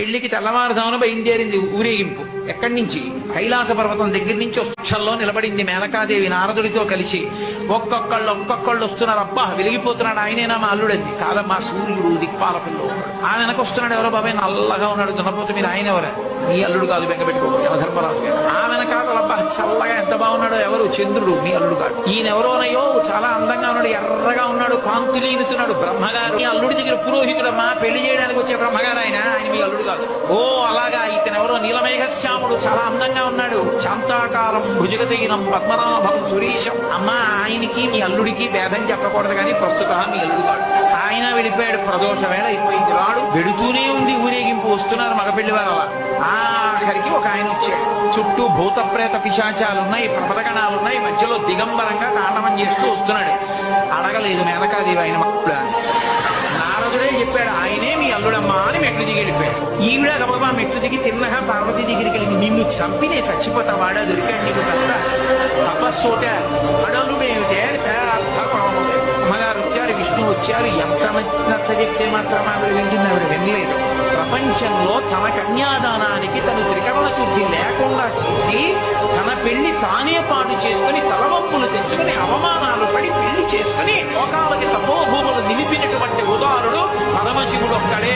పెళ్లికి తెల్లవారుజామున బయలుదేరింది ఊరేగింపు. ఎక్కడి నుంచి? కైలాస పర్వతం దగ్గర నుంచి వృక్షంలో నిలబడింది మేనకాదేవి నారదుడితో కలిసి. ఒక్కొక్కళ్ళు వస్తున్నారు. అబ్బా వెలిగిపోతున్నాడు, ఆయనేనా మా అల్లుడంది. కాదమ్మా, సూర్యుడు దిక్పాలకుల్లో. ఆ వెనకొస్తున్నాడు ఎవరో బాబాయ్ నల్లగా ఉన్నాడు దున్నపోతే, మీరు ఆయన ఎవరా? మీ అల్లుడు కాదు, బెంగ పెట్టుకోకు, యమధర్మరాజు గారు. ఆ వెనకాతలు అబ్బా చల్లగా ఎంత బాగున్నాడో, ఎవరు? చంద్రుడు, మీ అల్లుడు కాదు. ఈయనెవరోనయ్యో చాలా అందంగా ఉన్నాడు, ఎర్రగా ఉన్నాడు, కాంతులు ఈనుతున్నాడు. బ్రహ్మగారు, మీ అల్లుడి దగ్గర పురోహితుడమ్మా, పెళ్లి చేయడానికి వచ్చే బ్రహ్మగారు ఆయన మీ అల్లుడు కాదు. ఓ అలాగా, ఇతనెవరో నీలమేఘశ్యాముడు, చాలా అందంగా ఉన్నాడు, శాంతాకారం భుజగచైనం పద్మనాభం సురీశం. అమ్మా, ఆయనకి మీ అల్లుడికి భేదం చెప్పకూడదు కానీ ప్రస్తుతం మీ అల్లుడు కాదు. ఆయన వెళ్ళిపోయాడు, ప్రదోష వేళ అయిపోయింది. రాడు వెడుతూనే ఉంది ఊరేగింపు, వస్తున్నారు మగపెళ్లి వారు. అలా ఆఖరికి ఒక ఆయన వచ్చాడు. చుట్టూ భూత ప్రేత పిశాచాలున్నాయి, ప్రపదగణాలున్నాయి, మధ్యలో దిగంబరంగా తాండవం చేస్తూ వస్తున్నాడు. అడగలేదు మేనకాదేవి ఆయన మక్కుడా. నారదుడే చెప్పాడు, ఆయనే మీ అల్లుడమ్మా అని మెట్లు దిగి వెళ్ళిపోయాడు. ఈవిడ గబగబా మెట్లు దిగి తిన్నగా పార్వతీ దగ్గరికి వెళ్ళింది. నిన్ను చంపినే చచ్చిపోతా, వాడా దొరికాడు నీకు కనుక తపస్సోట అడలుడేమిటే అమ్మగారు వచ్చారు, విష్ణు వచ్చారు. ఎంత నచ్చ చెప్తే మాత్రం ఆవిడ వింటుంది, ఆవిడ వినలేదు. ప్రపంచంలో తన కన్యాదానానికి తను త్రికరణ శుద్ధి లేకుండా చేసి తన పెళ్లి తానే పాటు చేసుకుని తలవంపులు తెచ్చుకుని అవమానాలు పడి పెళ్లి చేసుకుని లోకాలకి తపోభూములు నిలిపినటువంటి ఉదాహరుడు పరమశివుడు ఒక్కడే.